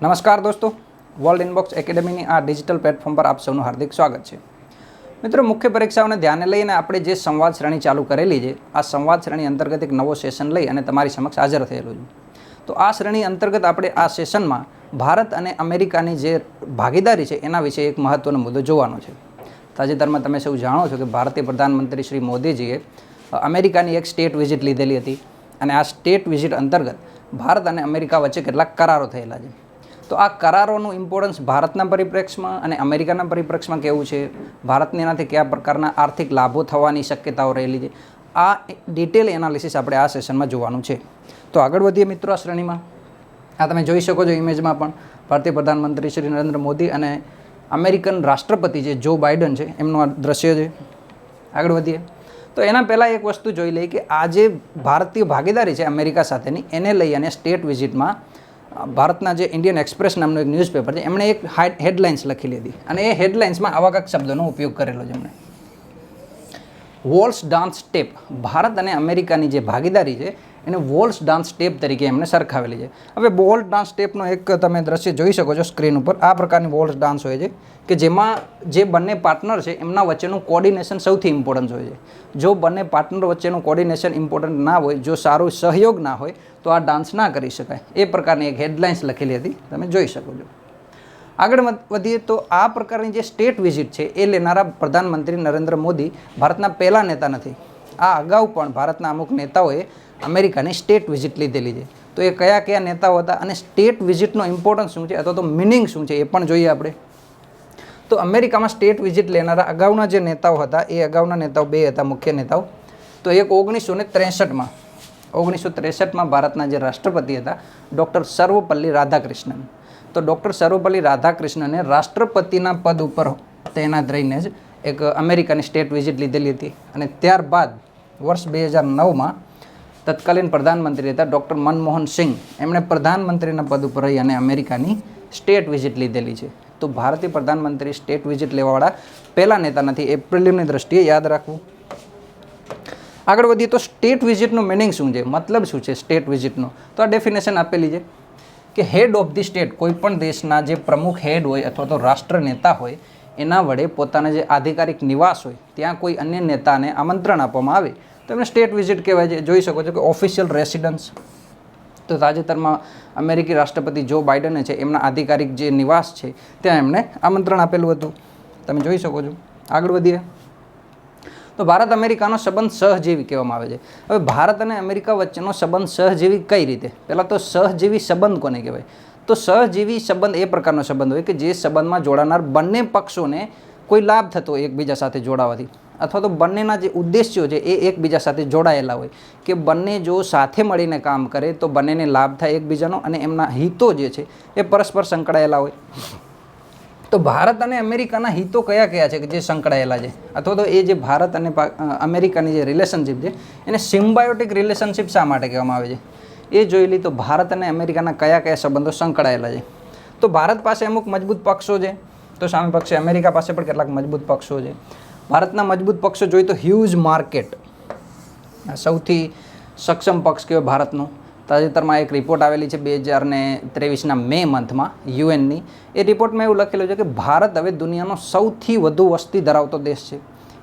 નમસ્કાર દોસ્તો, world inbox એકેડેમીની આ ડિજિટલ પ્લેટફોર્મ પર આપ સૌનું હાર્દિક સ્વાગત છે. મિત્રો, મુખ્ય પરીક્ષાઓને ધ્યાને લઈને આપણે જે સંવાદ શ્રેણી ચાલુ કરેલી છે, આ સંવાદ શ્રેણી અંતર્ગત એક નવો સેશન લઈ અને તમારી સમક્ષ હાજર થયેલો છું. તો આ શ્રેણી અંતર્ગત આપણે આ સેશનમાં ભારત અને અમેરિકાની જે ભાગીદારી છે એના વિશે એક મહત્ત્વનો મુદ્દો જોવાનો છે. તાજેતરમાં તમે સૌ જાણો છો કે ભારતીય પ્રધાનમંત્રી શ્રી મોદીજીએ અમેરિકાની એક સ્ટેટ વિઝિટ લીધેલી હતી અને આ સ્ટેટ વિઝિટ અંતર્ગત ભારત અને અમેરિકા વચ્ચે કેટલાક કરારો થયેલા છે. તો આ કરારોનું ઇમ્પોર્ટન્સ ભારતના પરિપ્રેક્ષમાં અને અમેરિકાના પરિપ્રેક્ષમાં કેવું છે, ભારતને એનાથી કયા પ્રકારના આર્થિક લાભો થવાની શક્યતાઓ રહેલી છે, આ ડિટેલ એનાલિસિસ આપણે આ સેશનમાં જોવાનું છે. તો આગળ વધીએ મિત્રો આ શ્રેણીમાં. આ તમે જોઈ શકો છો ઇમેજમાં પણ ભારતીય પ્રધાનમંત્રી શ્રી નરેન્દ્ર મોદી અને અમેરિકન રાષ્ટ્રપતિ જે જો બાઇડન છે એમનું આ દ્રશ્ય છે. આગળ વધીએ તો એના પહેલાં એક વસ્તુ જોઈ લઈએ કે આ જે ભારતીય ભાગીદારી છે અમેરિકા સાથેની, એને લઈ અને સ્ટેટ વિઝિટમાં ભારતના જે ઇન્ડિયન એક્સપ્રેસ નામનું એક ન્યૂઝપેપર છે એમણે એક હેડલાઇન્સ લખેલી હતી અને એ હેડલાઇન્સમાં આવા કાંઈક શબ્દોનો ઉપયોગ કરેલો છે એમણે. વોલ્સ ડાન્સ સ્ટેપ, ભારત અને અમેરિકાની જે ભાગીદારી છે એને વોલ્સ ડાન્સ સ્ટેપ તરીકે એમણે સરખાવેલી છે. હવે વોલ્સ ડાન્સ સ્ટેપનો એક તમે દ્રશ્ય જોઈ શકો છો સ્ક્રીન ઉપર. આ પ્રકારની વોલ્સ ડાન્સ હોય છે કે જેમાં જે બંને પાર્ટનર છે એમના વચ્ચેનું કોર્ડિનેશન સૌથી ઇમ્પોર્ટન્ટ હોય છે. જો બંને પાર્ટનર વચ્ચેનું કોર્ડિનેશન ઇમ્પોર્ટન્ટ ના હોય, જો સારું સહયોગ ના હોય તો આ ડાન્સ ના કરી શકાય. એ પ્રકારની એક હેડલાઇન્સ લખેલી હતી, તમે જોઈ શકો છો. આગળ વધીએ તો આ પ્રકારની જે સ્ટેટ વિઝિટ છે એ લેનારા પ્રધાનમંત્રી નરેન્દ્ર મોદી ભારતના પહેલા નેતા નથી. આ અગાઉ પણ ભારતના અમુક નેતાઓએ અમેરિકાની સ્ટેટ વિઝિટ લીધેલી છે. તો એ કયા કયા નેતાઓ હતા અને સ્ટેટ વિઝિટનો ઇમ્પોર્ટન્સ શું છે અથવા તો મિનિંગ શું છે એ પણ જોઈએ આપણે. તો અમેરિકામાં સ્ટેટ વિઝિટ લેનારા અગાઉના જે નેતાઓ હતા એ અગાઉના નેતાઓ બે હતા, મુખ્ય નેતાઓ. તો એક 1963માં ભારતના જે રાષ્ટ્રપતિ હતા ડૉક્ટર સર્વપલ્લી રાધાકૃષ્ણન. તો ડૉક્ટર સર્વપલ્લી રાધાકૃષ્ણને રાષ્ટ્રપતિના પદ ઉપર તૈનાત રહીને જ એક અમેરિકાની સ્ટેટ વિઝિટ લીધેલી હતી અને ત્યારબાદ વર્ષ 2009માં તત્કાલીન પ્રધાનમંત્રી હતા ડૉક્ટર મનમોહન સિંહ, એમણે પ્રધાનમંત્રીના પદ ઉપર રહી અને અમેરિકાની સ્ટેટ વિઝિટ લીધેલી છે. તો ભારતીય પ્રધાનમંત્રી સ્ટેટ વિઝિટ લેવાવાળા પહેલા નેતા નથી, એ પ્રિલિમની દ્રષ્ટિએ યાદ રાખવું. આગળ વધીએ તો સ્ટેટ વિઝિટનું મિનિંગ શું છે, મતલબ શું છે સ્ટેટ વિઝિટનો. તો આ ડેફિનેશન આપેલી છે કે હેડ ઓફ ધી સ્ટેટ, કોઈપણ દેશના જે પ્રમુખ હેડ હોય અથવા તો રાષ્ટ્ર નેતા હોય એના વડે પોતાના જે આધિકારિક નિવાસ હોય ત્યાં કોઈ અન્ય નેતાને આમંત્રણ આપવામાં આવે તો એમને સ્ટેટ વિઝિટ કહેવાય છે. જોઈ શકો છો કે ઓફિશિયલ રેસિડન્સ. તો તાજેતરમાં અમેરિકી રાષ્ટ્રપતિ જો બાઇડને છે એમના આધિકારિક જે નિવાસ છે ત્યાં એમને આમંત્રણ આપેલું હતું, તમે જોઈ શકો છો. આગળ વધીએ તો ભારત અમેરિકાનો સંબંધ સહજીવી કહેવામાં આવે છે. હવે ભારત અને અમેરિકા વચ્ચેનો સંબંધ સહજીવી કઈ રીતે? પહેલાં તો સહજીવી સંબંધ કોને કહેવાય? તો સહજીવી સંબંધ એ પ્રકારનો સંબંધ હોય કે જે સંબંધમાં જોડાનાર બંને પક્ષોને કોઈ લાભ થતો હોય એકબીજા સાથે જોડાવાથી, અથવા તો બંનેના જે ઉદ્દેશ્યો છે એ એકબીજા સાથે જોડાયેલા હોય કે બંને જો સાથે મળીને કામ કરે તો બંનેને લાભ થાય એકબીજાનો અને એમના હિતો જે છે એ પરસ્પર સંકળાયેલા હોય. તો ભારત અને અમેરિકાના હિતો કયા કયા છે કે જે સંકળાયેલા છે, અથવા તો એ જે ભારત અને અમેરિકાની જે રિલેશનશિપ છે એને સિમ્બાયોટિક રિલેશનશિપ શા માટે કહેવામાં આવે છે એ જોઈ લઈએ. તો ભારત અને અમેરિકાના કયા કયા સંબંધો સંકળાયેલા છે. તો ભારત પાસે અમુક મજબૂત પક્ષો છે, તો સામે પક્ષે અમેરિકા પાસે પણ કેટલાક મજબૂત પક્ષો છે. ભારતના મજબૂત પક્ષો જોઈએ તો હ્યુજ માર્કેટ, સૌથી સક્ષમ પક્ષ કહેવાય ભારતનો. તાજેતરમાં એક રિપોર્ટ આવેલી છે 2023ના મે મંથમાં યુએનની. એ રિપોર્ટમાં એવું લખેલું છે કે ભારત હવે દુનિયાનો સૌથી વધુ વસ્તી ધરાવતો દેશ છે.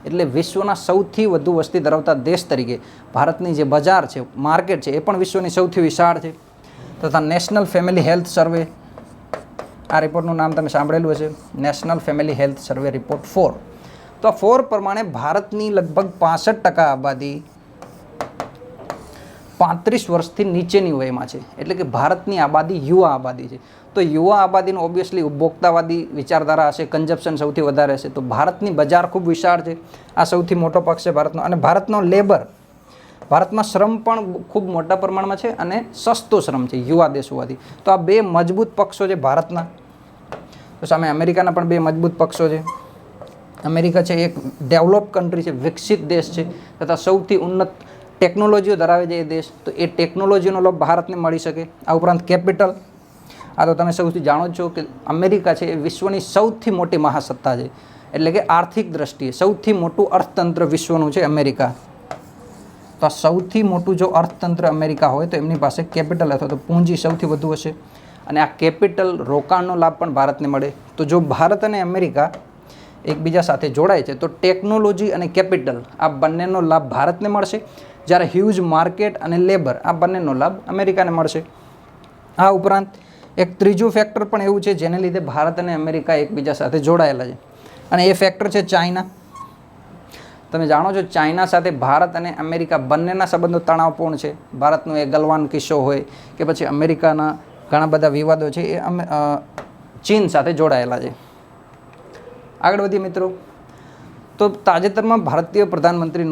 એટલે વિશ્વના સૌથી વધુ વસ્તી ધરાવતા દેશ તરીકે ભારતની જે બજાર છે, માર્કેટ છે, એ પણ વિશ્વની સૌથી વિશાળ છે. તથા નેશનલ ફેમિલી હેલ્થ સર્વે, આ રિપોર્ટનું નામ તમે સાંભળેલું હશે, નેશનલ ફેમિલી હેલ્થ સર્વે રિપોર્ટ 4. તો આ 4 પ્રમાણે ભારતની લગભગ 65% આબાદી 35 વર્ષથી નીચેની વયમાં છે. એટલે કે ભારતની આબાદી યુવા આબાદી છે. તો યુવા આબાદીનું ઓબ્વિયસલી ઉપભોક્તાવાદી વિચારધારા હશે, કન્ઝપ્શન સૌથી વધારે હશે. તો ભારતની બજાર ખૂબ વિશાળ છે, આ સૌથી મોટો પક્ષ છે ભારતનો. અને ભારતનો લેબર, ભારતમાં શ્રમ પણ ખૂબ મોટા પ્રમાણમાં છે અને સસ્તો શ્રમ છે યુવા દેશ હોવાથી. તો આ બે મજબૂત પક્ષો છે ભારતના. તો સામે અમેરિકાના પણ બે મજબૂત પક્ષો છે. અમેરિકા છે એક ડેવલપ કન્ટ્રી છે, વિકસિત દેશ છે, તથા સૌથી ઉન્નત ટેકનોલોજીઓ ધરાવે છે એ દેશ. તો એ ટેકનોલોજીનો લાભ ભારતને મળી શકે. આ ઉપરાંત કેપિટલ, આ તો તમે સૌથી જાણો છો કે અમેરિકા છે એ વિશ્વની સૌથી મોટી મહાસત્તા છે. એટલે કે આર્થિક દ્રષ્ટિએ સૌથી મોટું અર્થતંત્ર વિશ્વનું છે અમેરિકા. તો આ સૌથી મોટું જો અર્થતંત્ર અમેરિકા હોય તો એમની પાસે કેપિટલ અથવા તો પૂંજી સૌથી વધુ હશે. અને આ કેપિટલ રોકાણનો લાભ પણ ભારતને મળે. તો જો ભારત અને અમેરિકા એકબીજા સાથે જોડાય છે તો ટેકનોલોજી અને કેપિટલ આ બંનેનો લાભ ભારતને મળશે, જ્યારે હ્યુજ માર્કેટ અને લેબર આ બંનેનો લાભ અમેરિકાને મળશે. આ ઉપરાંત એક ત્રીજું ફેક્ટર પણ એવું છે જેને લીધે ભારત અને અમેરિકા એકબીજા સાથે જોડાયેલા છે, અને એ ફેક્ટર છે ચાઇના. તમે જાણો છો ચાઇના સાથે ભારત અને અમેરિકા બંનેના સંબંધો તણાવપૂર્ણ છે. ભારતનો એ ગલવાન કિસ્સો હોય કે પછી અમેરિકાના ઘણા બધા વિવાદો છે એ ચીન સાથે જોડાયેલા છે. આગળ વધીએ મિત્રો, તો તાજેતરમાં ભારતીય પ્રધાનમંત્રી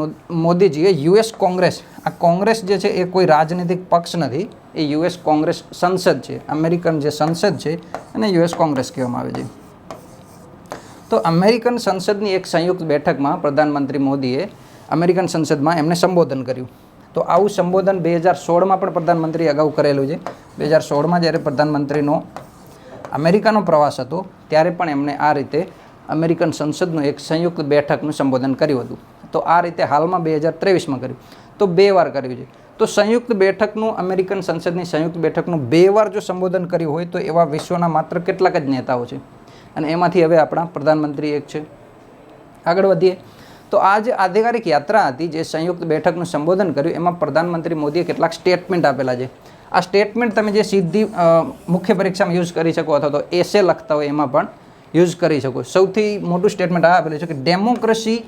મોદીજીએ યુએસ કોંગ્રેસ, આ કોંગ્રેસ જે છે એ કોઈ રાજનીતિક પક્ષ નથી, એ યુએસ કોંગ્રેસ સંસદ છે, અમેરિકન જે સંસદ છે અને યુએસ કોંગ્રેસ કહેવામાં આવે છે. તો અમેરિકન સંસદની એક સંયુક્ત બેઠકમાં પ્રધાનમંત્રી મોદીએ અમેરિકન સંસદમાં એમને સંબોધન કર્યું. તો આવું સંબોધન 2016માં પણ પ્રધાનમંત્રી અગાઉ કરેલું છે. 2016માં જ્યારે પ્રધાનમંત્રીનો અમેરિકાનો પ્રવાસ હતો ત્યારે પણ એમણે આ રીતે અમેરિકન સંસદનું એક સંયુક્ત બેઠકનું સંબોધન કર્યું હતું. તો આ રીતે હાલમાં 2023માં કર્યું, તો 2 વાર કર્યું છે. તો સંયુક્ત બેઠકનું, અમેરિકન સંસદની સંયુક્ત બેઠકનું 2 વાર જો સંબોધન કર્યું હોય તો એવા વિશ્વના માત્ર કેટલાક જ નેતાઓ છે, અને એમાંથી હવે આપણા પ્રધાનમંત્રી એક છે. આગળ વધીએ, તો આ જે આધિકારિક યાત્રા હતી જે સંયુક્ત બેઠકનું સંબોધન કર્યું એમાં પ્રધાનમંત્રી મોદીએ કેટલાક સ્ટેટમેન્ટ આપેલા છે. આ સ્ટેટમેન્ટ તમે જે સીધી મુખ્ય પરીક્ષામાં યુઝ કરી શકો અથવા તો એસે લખતા હોય એમાં પણ યુઝ કરી શકો. સૌથી મોટું સ્ટેટમેન્ટ આ આપેલું છે કે democracy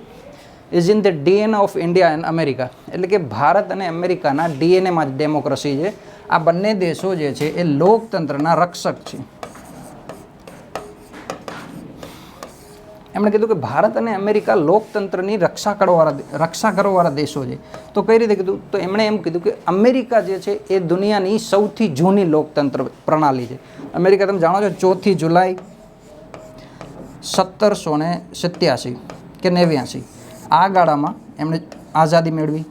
is in the DNA of India and America, એટલે કે ભારત અને અમેરિકાના ડીએનએમાં જ ડેમોક્રેસી છે. આ બંને દેશો જે છે એ લોકતંત્રના રક્ષક છે. એમણે કીધું કે ભારત અને અમેરિકા લોકતંત્રની રક્ષા કરવાવાળા દેશો છે. તો કઈ રીતે કીધું? તો એમણે એમ કીધું કે અમેરિકા જે છે એ દુનિયાની સૌથી જૂની લોકતંત્ર પ્રણાલી છે. અમેરિકા તમે જાણો છો 4 જુલાઈ 1787 કે 89 આ ગાળામાં એમણે આઝાદી મેળવી.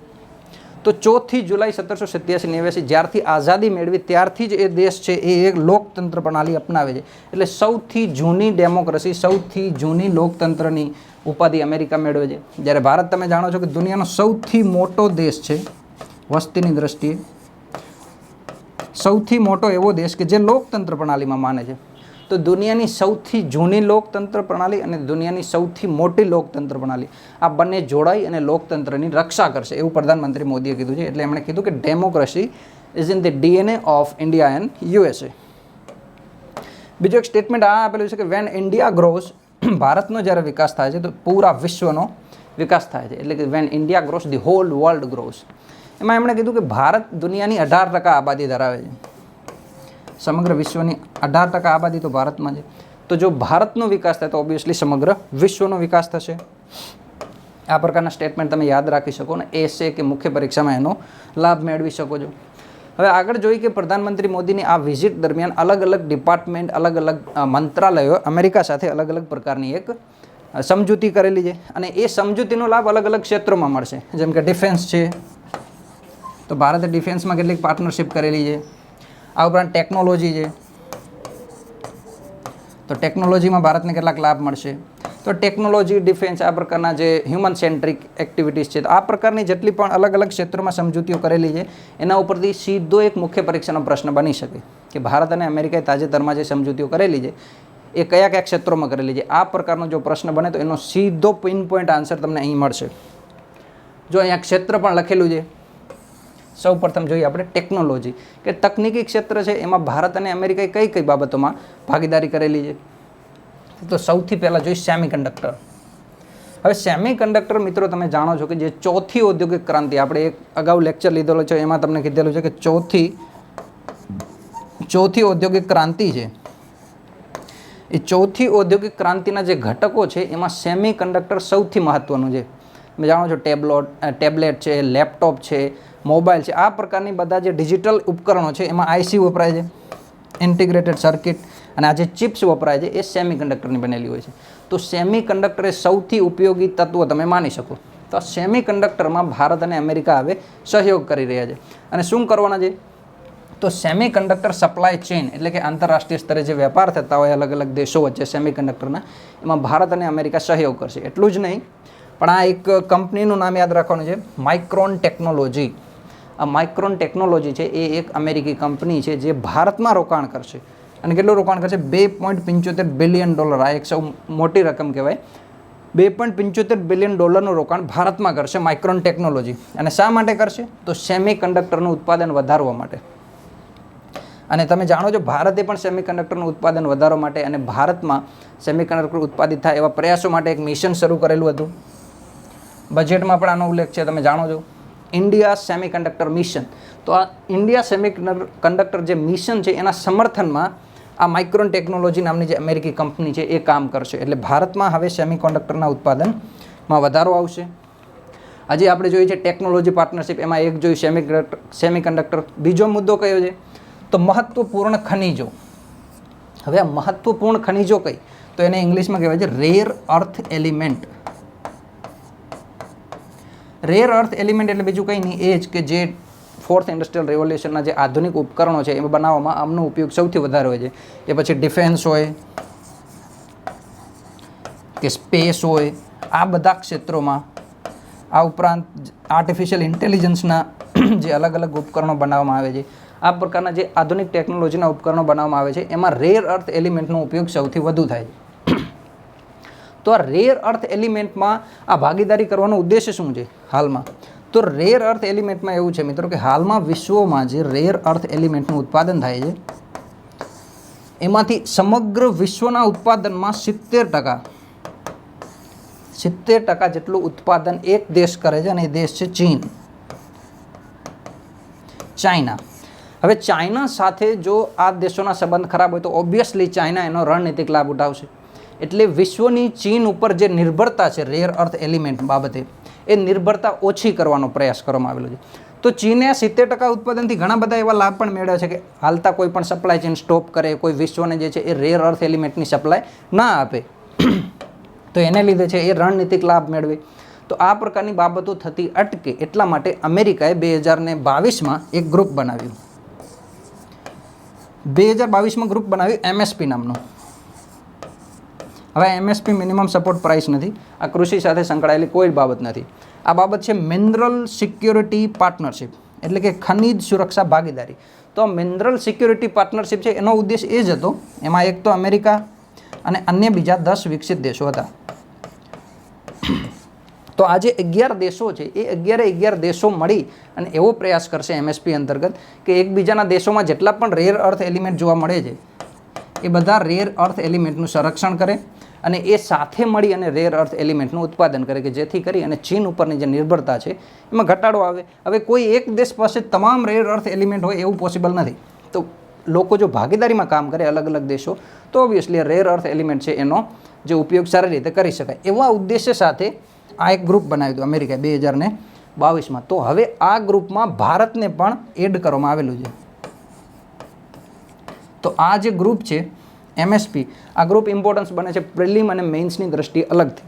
તો 4 જુલાઈ 1787-89 જ્યારથી આઝાદી મેળવી ત્યારથી જ એ દેશ છે એ એક લોકતંત્ર પ્રણાલી અપનાવે છે. એટલે સૌથી જૂની ડેમોક્રેસી, સૌથી જૂની લોકતંત્રની ઉપાધિ અમેરિકા મેળવે છે. જ્યારે ભારત તમે જાણો છો કે દુનિયાનો સૌથી મોટો દેશ છે, વસ્તીની દ્રષ્ટિએ સૌથી મોટો એવો દેશ કે જે લોકતંત્ર પ્રણાલીમાં માને છે. તો દુનિયાની સૌથી જૂની લોકતંત્ર પ્રણાલી અને દુનિયાની સૌથી મોટી લોકતંત્ર પ્રણાલી આ બંને જોડાઈ અને લોકતંત્રની રક્ષા કરશે એવું પ્રધાનમંત્રી મોદીએ કીધું છે. એટલે એમણે કીધું કે democracy is in the DNA of India and USA. બીજું એક સ્ટેટમેન્ટ આ આપેલું છે કે વેન ઇન્ડિયા ગ્રોઝ, ભારતનો જ્યારે વિકાસ થાય છે તો પૂરા વિશ્વનો વિકાસ થાય છે. એટલે કે when India grows the whole world grows. એમાં એમણે કીધું કે ભારત દુનિયાની 18% આબાદી ધરાવે છે. સમગ્ર વિશ્વની 18% આબાદી તો ભારતમાં છે. તો જો ભારતનો વિકાસ થાય તો ઓબ્વિયસલી સમગ્ર વિશ્વનો વિકાસ થશે. આ પ્રકારના સ્ટેટમેન્ટ તમે યાદ રાખી શકો ને એસે કે મુખ્ય પરીક્ષામાં એનો લાભ મેળવી શકો છો. હવે આગળ જોઈએ કે પ્રધાનમંત્રી મોદીની આ વિઝિટ દરમિયાન અલગ અલગ ડિપાર્ટમેન્ટ, અલગ અલગ મંત્રાલયો અમેરિકા સાથે અલગ અલગ પ્રકારની એક સમજૂતી કરેલી છે, અને એ સમજૂતીનો લાભ અલગ અલગ ક્ષેત્રોમાં મળશે. જેમ કે ડિફેન્સ છે, તો ભારતે ડિફેન્સમાં કેટલીક પાર્ટનરશિપ કરેલી છે. આ ઉપરાંત ટેકનોલોજી છે, તો ટેકનોલોજીમાં ભારતને કેટલાક લાભ મળશે. તો ટેકનોલોજી, ડિફેન્સ, આ પ્રકારના જે હ્યુમન સેન્ટ્રિક એક્ટિવિટીઝ છે, તો આ પ્રકારની જેટલી પણ અલગ અલગ ક્ષેત્રોમાં સમજૂતીઓ કરેલી છે એના ઉપરથી સીધો એક મુખ્ય પરીક્ષાનો પ્રશ્ન બની શકે કે ભારત અને અમેરિકાએ તાજેતરમાં જે સમજૂતીઓ કરેલી છે એ કયા કયા ક્ષેત્રોમાં કરેલી છે. આ પ્રકારનો જો પ્રશ્ન બને તો એનો સીધો પિન પોઈન્ટ આન્સર તમને અહીં મળશે. જો અહીંયા ક્ષેત્ર પણ લખેલું છે. સૌ પ્રથમ જોઈએ આપણે ટેકનોલોજી કે તકનીકી ક્ષેત્ર છે, એમાં ભારત અને અમેરિકાએ કઈ કઈ બાબતોમાં ભાગીદારી કરેલી છે. તો સૌથી પહેલાં જોઈએ સેમિકન્ડક્ટર. હવે સેમિકન્ડક્ટર મિત્રો તમે જાણો છો કે જે ચોથી ઔદ્યોગિક ક્રાંતિ, આપણે એક અગાઉ લેક્ચર લીધેલો છે એમાં તમને કીધેલું છે કે ચોથી ઔદ્યોગિક ક્રાંતિ છે, એ ચોથી ઔદ્યોગિક ક્રાંતિના જે ઘટકો છે એમાં સેમિકન્ડક્ટર સૌથી મહત્ત્વનું છે. તમે જાણો છો ટેબ્લેટ છે, લેપટોપ છે, મોબાઈલ છે, આ પ્રકારની બધા જે ડિજિટલ ઉપકરણો છે એમાં આઈસી વપરાય છે, ઇન્ટિગ્રેટેડ સર્કિટ, અને આ જે ચિપ્સ વપરાય છે એ સેમિકન્ડક્ટરની બનેલી હોય છે. તો સેમિકન્ડક્ટર એ સૌથી ઉપયોગી તત્વ તમે માની શકો. તો સેમિકન્ડક્ટરમાં ભારત અને અમેરિકા હવે સહયોગ કરી રહ્યા છે. અને શું કરવાના છે? તો સેમિકન્ડક્ટર સપ્લાય ચેઇન, એટલે કે આંતરરાષ્ટ્રીય સ્તરે જે વેપાર થતા હોય અલગ અલગ દેશો વચ્ચે સેમિકન્ડક્ટરના, એમાં ભારત અને અમેરિકા સહયોગ કરશે. એટલું જ નહીં, પણ આ એક કંપનીનું નામ યાદ રાખવાનું છે, માઇક્રોન ટેકનોલોજી. આ માઇક્રોન ટેકનોલોજી છે એ એક અમેરિકી કંપની છે જે ભારતમાં રોકાણ કરશે. અને કેટલું રોકાણ કરશે? $2.75 બિલિયન. આ એક સૌ મોટી રકમ કહેવાય. $2.75 બિલિયન રોકાણ ભારતમાં કરશે માઇક્રોન ટેકનોલોજી. અને શા માટે કરશે? તો સેમી કન્ડક્ટરનું ઉત્પાદન વધારવા માટે. અને તમે જાણો છો ભારતે પણ સેમિકન્ડક્ટરનું ઉત્પાદન વધારવા માટે અને ભારતમાં સેમિકન્ડક્ટર ઉત્પાદિત થાય એવા પ્રયાસો માટે એક મિશન શરૂ કરેલું હતું. બજેટમાં પણ આનો ઉલ્લેખ છે, તમે જાણો છો, ઇન્ડિયા સેમિકન્ડક્ટર મિશન. તો આ ઇન્ડિયા સેમિકન્ડક્ટર જે મિશન છે એના સમર્થનમાં આ માઇક્રોન ટેકનોલોજી નામની જે અમેરિકી કંપની છે એ કામ કરશે. એટલે ભારતમાં હવે સેમિકન્ડક્ટરના ઉત્પાદનમાં વધારો આવશે. આજે આપણે જોઈએ છે ટેકનોલોજી પાર્ટનરશિપ, એમાં એક જોયું સેમિકન્ડક્ટર. બીજો મુદ્દો કયો છે? તો મહત્વપૂર્ણ ખનિજો. હવે આ મહત્વપૂર્ણ ખનિજો કઈ? તો એને ઇંગ્લિશમાં કહેવાય છે rare earth element. Rare earth element એટલે બીજું કંઈ નહીં, એ જ કે જે ફોર્થ ઇન્ડસ્ટ્રીયલ રેવોલ્યુશનના જે આધુનિક ઉપકરણો છે એમાં બનાવવામાં આમનો ઉપયોગ સૌથી વધારે હોય છે. એ પછી ડિફેન્સ હોય કે સ્પેસ હોય, આ બધા ક્ષેત્રોમાં. આ ઉપરાંત આર્ટિફિશિયલ ઇન્ટેલિજન્સના જે અલગ અલગ ઉપકરણો બનાવવામાં આવે છે, આ પ્રકારના જે આધુનિક ટેકનોલોજીના ઉપકરણો બનાવવામાં આવે છે એમાં રેર અર્થ એલિમેન્ટનો ઉપયોગ સૌથી વધુ થાય છે. તો આ રેર અર્થ એલિમેન્ટમાં આ ભાગીદારી કરવાનો ઉદ્દેશ્ય શું છે હાલમાં? તો રેર અર્થ એલિમેન્ટમાં એવું છે મિત્રો કે હાલમાં વિશ્વમાં જે રેર અર્થ એલિમેન્ટનું ઉત્પાદન થાય છે એમાંથી સમગ્ર વિશ્વના ઉત્પાદનમાં 70% જેટલું ઉત્પાદન એક દેશ કરે છે, અને એ દેશ છે ચાઇના. હવે ચાઇના સાથે જો આ દેશોના સંબંધ ખરાબ હોય તો ઓબ્વિયસલી ચાઇના એનો રણનીતિક લાભ ઉઠાવશે. એટલે વિશ્વની ચીન ઉપર જે નિર્ભરતા છે રેર અર્થ એલિમેન્ટ બાબતે, એ નિર્ભરતા ઓછી કરવાનો પ્રયાસ કરવામાં આવેલો છે. તો ચીને 70% ઉત્પાદનથી ઘણા બધા એવા લાભ પણ મેળવ્યા છે કે હાલતા કોઈ પણ સપ્લાય ચેન સ્ટોપ કરે, કોઈ વિશ્વને જે છે એ રેર અર્થ એલિમેન્ટની સપ્લાય ના આપે, તો એને લીધે છે એ રણનીતિક લાભ મેળવે. તો આ પ્રકારની બાબતો થતી અટકે એટલા માટે અમેરિકાએ 2022માં એક ગ્રુપ બનાવ્યું. 2022માં ગ્રુપ બનાવ્યું MSP નામનું. હવે MSP મિનિમમ સપોર્ટ પ્રાઇસ નથી, આ કૃષિ સાથે સંકળાયેલી કોઈ બાબત નથી. આ બાબત છે મિનરલ સિક્યોરિટી પાર્ટનરશિપ, એટલે કે ખનિજ સુરક્ષા ભાગીદારી. તો મિનરલ સિક્યોરિટી પાર્ટનરશિપ છે એનો ઉદ્દેશ એ જ હતો, એમાં એક તો અમેરિકા અને અન્ય બીજા 10 વિકસિત દેશો હતા. તો આ જે 11 દેશો છે એ 11 દેશો મળી અને એવો પ્રયાસ કરશે MSP અંતર્ગત કે એકબીજાના દેશોમાં જેટલા પણ રેર અર્થ એલિમેન્ટ જોવા મળે છે એ બધા રેર અર્થ એલિમેન્ટનું સંરક્ષણ કરે અને એ સાથે મળી અને રેર અર્થ એલિમેન્ટનું ઉત્પાદન કરે કે જેથી કરી અને ચીન ઉપરની જે નિર્ભરતા છે એમાં ઘટાડો આવે. હવે કોઈ એક દેશ પાસે તમામ રેર અર્થ એલિમેન્ટ હોય એવું પોસિબલ નથી. તો લોકો જો ભાગીદારીમાં કામ કરે અલગ અલગ દેશો, તો ઓબ્વિયસલી રેર અર્થ એલિમેન્ટ છે એનો જે ઉપયોગ સારી રીતે કરી શકાય. એવા ઉદ્દેશ્ય સાથે આ એક ગ્રુપ બનાવ્યું હતું અમેરિકાએ 2022માં. તો હવે આ ગ્રુપમાં ભારતને પણ એડ કરવામાં આવેલું છે. તો આ જે ગ્રુપ છે MSP, આ ગ્રુપ ઇમ્પોર્ટન્સ બને છે પ્રિલિમ અને મેઇન્સની દ્રષ્ટિએ અલગથી.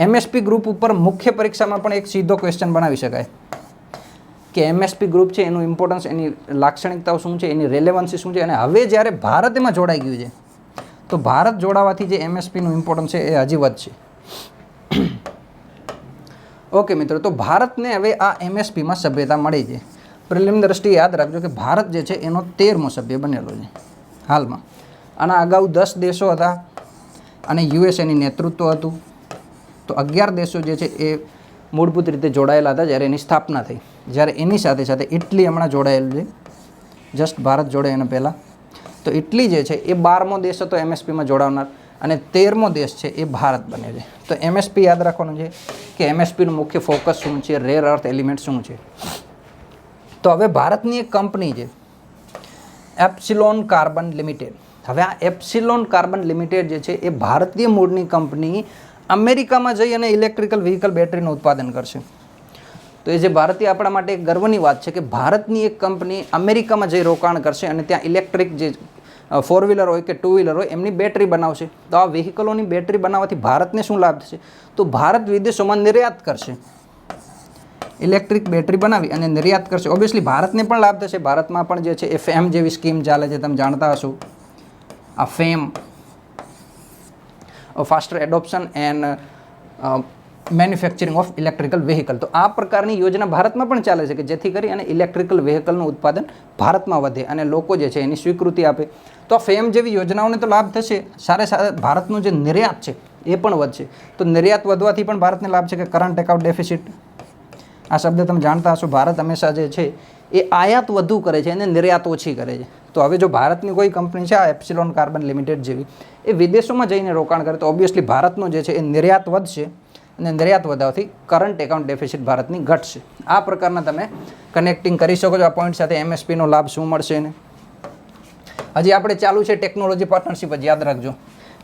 MSP ગ્રુપ ઉપર મુખ્ય પરીક્ષામાં પણ એક સીધો ક્વેશ્ચન બનાવી શકાય કે MSP ગ્રુપ છે એનું ઇમ્પોર્ટન્સ, એની લાક્ષણિકતાઓ શું છે, એની રેલેવન્સી શું છે. અને હવે જ્યારે ભારત એમાં જોડાઈ ગયું છે તો ભારત જોડાવાથી જે MSPનું ઇમ્પોર્ટન્સ છે એ હજી વધશે. ઓકે મિત્રો, તો ભારતને હવે આ MSPમાં સભ્યતા મળી છે. પ્રિલિમ દ્રષ્ટિએ યાદ રાખજો કે ભારત જે છે એનો 13મો સભ્ય બનેલો છે હાલમાં. આના અગાઉ 10 દેશો હતા અને US એની નેતૃત્વ હતું. તો 11 દેશો જે છે એ મૂળભૂત રીતે જોડાયેલા હતા જ્યારે એની સ્થાપના થઈ. જ્યારે એની સાથે સાથે ઇટલી હમણાં જોડાયેલું છે, જસ્ટ ભારત જોડે એના પહેલાં. તો ઇટલી જે છે એ 12મો દેશ હતો MSPમાં જોડાવનાર અને 13મો દેશ છે એ ભારત બને છે. તો MSP યાદ રાખવાનું છે કે MSPનું મુખ્ય ફોકસ શું છે, રેર અર્થ એલિમેન્ટ શું છે. તો હવે ભારતની એક કંપની છે એપ્સિલોન કાર્બન લિમિટેડ. હવે આ એપ્સિલોન કાર્બન લિમિટેડ જે છે એ ભારતીય મૂળની કંપની અમેરિકામાં જઈ અને ઇલેક્ટ્રિકલ વ્હીકલ બેટરીનું ઉત્પાદન કરશે. તો એ જે ભારતીય આપણા માટે એક ગર્વની વાત છે કે ભારતની એક કંપની અમેરિકામાં જઈ રોકાણ કરશે અને ત્યાં ઇલેક્ટ્રિક જે 4 વ્હીલર હોય કે 2 વ્હીલર હોય એમની બેટરી બનાવશે. તો આ વ્હીકલોની બેટરી બનાવવાથી ભારતને શું લાભ થશે? તો ભારત વિદેશોમાં નિર્યાત કરશે, ઇલેક્ટ્રિક બેટરી બનાવી અને નિર્યાત કરશે. ઓબ્વિયસલી ભારતને પણ લાભ થશે. ભારતમાં પણ જે છે એ ફેમ જેવી સ્કીમ ચાલે છે, તમે જાણતા હશો. આ FAME faster adoption and manufacturing of electrical vehicle. તો આ પ્રકારની યોજના ભારતમાં પણ ચાલે છે કે જેથી કરી અને ઇલેક્ટ્રિકલ વ્હીકલનું ઉત્પાદન ભારતમાં વધે અને લોકો જે છે એની સ્વીકૃતિ આપે. તો આ ફેમ જેવી યોજનાઓને તો લાભ થશે, સાથે સાથે ભારતનું જે નિર્યાત છે એ પણ વધશે. તો નિર્યાત વધવાથી પણ ભારતને લાભ છે કે કરંટ એકાઉન્ટ ડેફિસિટ, આ શબ્દ તમે જાણતા હશો. ભારત હંમેશા જે છે એ આયાત વધુ કરે છે અને નિર્યાત ઓછી કરે છે. તો હવે જો ભારતની કોઈ કંપની છે, આ એપ્સિલોન કાર્બન લિમિટેડ જેવી, એ વિદેશોમાં જઈને રોકાણ કરે તો ઓબ્વિયસલી ભારતનું જે છે એ નિર્યાત વધશે અને નિર્યાત વધારવાથી કરંટ એકાઉન્ટ ડેફિસિટ ભારતની ઘટશે. આ પ્રકારના તમે કનેક્ટિંગ કરી શકો છો આ પોઈન્ટ સાથે. એમએસપીનો લાભ શું મળશે એને. હજી આપણે ચાલુ છે ટેકનોલોજી પાર્ટનરશિપ, જ યાદ રાખજો.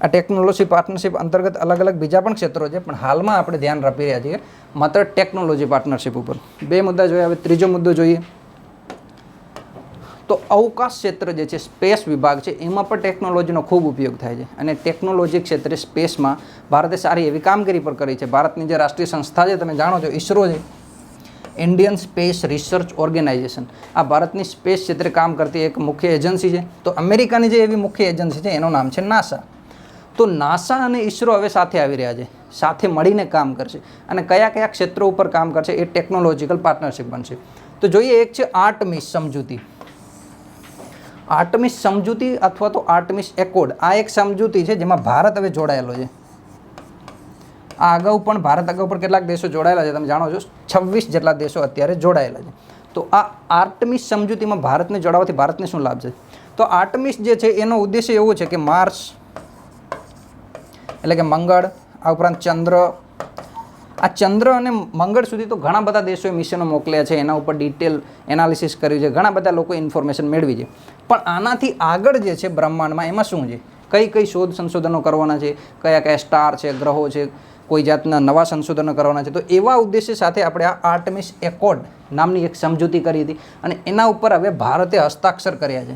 આ ટેકનોલોજી પાર્ટનરશિપ અંતર્ગત અલગ અલગ બીજા પણ ક્ષેત્રો છે, પણ હાલમાં આપણે ધ્યાન રાખી રહ્યા છીએ માત્ર ટેકનોલોજી પાર્ટનરશિપ ઉપર. 2 મુદ્દા જોયા. હવે ત્રીજો મુદ્દો જોઈએ તો અવકાશ ક્ષેત્ર જે છે, સ્પેસ વિભાગ છે, એમાં પણ ટેકનોલોજીનો ખૂબ ઉપયોગ થાય છે. અને ટેકનોલોજી ક્ષેત્રે સ્પેસમાં ભારતે સારી એવી કામગીરી પર કરી છે. ભારતની જે રાષ્ટ્રીય સંસ્થા છે, તમે જાણો છો, ઇસરો છે, ઇન્ડિયન સ્પેસ રિસર્ચ ઓર્ગેનાઇઝેશન. આ ભારતની સ્પેસ ક્ષેત્રે કામ કરતી એક મુખ્ય એજન્સી છે. તો અમેરિકાની જે એવી મુખ્ય એજન્સી છે એનું નામ છે નાસા. તો નાસા અને ઇસરો હવે સાથે આવી રહ્યા છે, સાથે મળીને કામ કરશે. અને કયા કયા ક્ષેત્રો ઉપર કામ કરશે એ ટેકનોલોજીકલ પાર્ટનરશિપ બનશે. તો જોઈએ, એક છે આર્ટમિસ સમજૂતી. આર્ટમિસ સમજૂતી અથવા તો આર્ટમિસ એકોર્ડ, આ એક સમજૂતી છે જેમાં ભારત હવે જોડાયેલો છે. આ અગાઉ પણ ભારત અગાઉ પણ કેટલાક દેશો જોડાયેલા છે, તમે જાણો છો 26 જેટલા દેશો અત્યારે જોડાયેલા છે. તો આ આર્ટમિસ સમજૂતીમાં ભારતને જોડાવાથી ભારતને શું લાભ છે? તો આર્ટમિસ જે છે એનો ઉદ્દેશ્ય એવો છે કે માર્સ એટલે કે મંગળ, આ ઉપરાંત ચંદ્ર, આ ચંદ્ર અને મંગળ સુધી તો ઘણા બધા દેશોએ મિશનો મોકલ્યા છે, એના ઉપર ડિટેલ એનાલિસિસ કર્યું છે, ઘણા બધા લોકો ઇન્ફોર્મેશન મેળવી છે. પણ આનાથી આગળ જે છે બ્રહ્માંડમાં એમાં શું છે, કઈ કઈ શોધ સંશોધનો કરવાના છે, કયા કયા સ્ટાર છે, ગ્રહો છે, કોઈ જાતના નવા સંશોધનો કરવાના છે. તો એવા ઉદ્દેશ્ય સાથે આપણે આ આર્ટમિસ એકોર્ડ નામની એક સમજૂતી કરી હતી અને એના ઉપર હવે ભારતે હસ્તાક્ષર કર્યા છે.